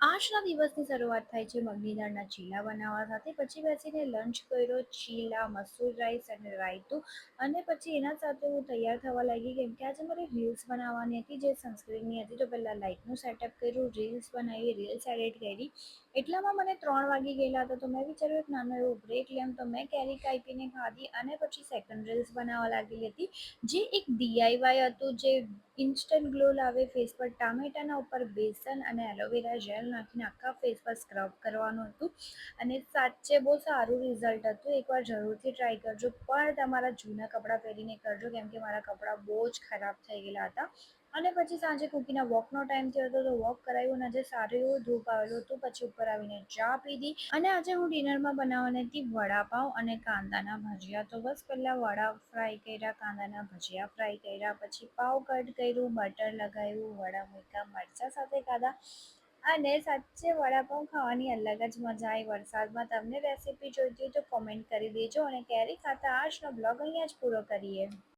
આજના દિવસની શરૂઆત થાય છે મગની દાળના ચીલા બનાવવા સાથે. પછી બેસીને લંચ કર્યો, ચીલા, મસૂર રાઈસ અને રાયતું. અને પછી એના સાથે હું તૈયાર થવા લાગી કેમ કે આજે મારે રીલ્સ બનાવવાની હતી જે સનસ્ક્રીનની હતી. તો પહેલાં લાઇટનું સેટઅપ કર્યું, રીલ્સ બનાવી, રીલ્સ એડિટ કરી. એટલામાં મને 3 વાગી ગયેલા હતા. તો મેં વિચાર્યું એક નાનો એવો બ્રેક લેમ. તો મેં કેરી કાપીને ખાધી અને પછી સેકન્ડ રીલ્સ બનાવવા લાગેલી હતી, જે એક ડીઆઈવાય હતું, જે ઇન્સ્ટન્ટ ગ્લો લાવે ફેસ પર. ટામેટાના ઉપર બેસન અને એલોવેરા જેલ નાખીને આખા ફેસ પર સ્ક્રબ કરવાનું હતું અને સાચે બહુ સારું રિઝલ્ટ હતું. એકવાર જરૂરથી ટ્રાય કરજો, પણ તમારા જૂના કપડાં પહેરીને કરજો કેમ કે મારા કપડાં બહુ જ ખરાબ થઈ ગયેલા હતા. અને પછી સાંજે કુકીના વોકનો ટાઈમ થયો હતો તો વોક કરાવ્યું અને આજે સારું એવું ધૂપ આવેલું હતું. પછી ઉપર આવીને ચા પીધી અને આજે હું ડિનરમાં બનાવવાની હતી વડાપાઉં અને કાંદાના ભજીયા. તો બસ પહેલાં વડા ફ્રાય કર્યા, કાંદાના ભજીયા ફ્રાય કર્યા, પછી પાવ કટ કર્યું, બટર લગાવ્યું, વડા મૂક્યા, મરચાં સાથે ખાધા. અને સાચે વડાપાઉં ખાવાની અલગ જ મજા આવી વરસાદમાં. તમને રેસીપી જોઈતી હોય તો કોમેન્ટ કરી દેજો. અને કેરી ખાતા આજનો બ્લોગ અહીંયા જ પૂરો કરીએ.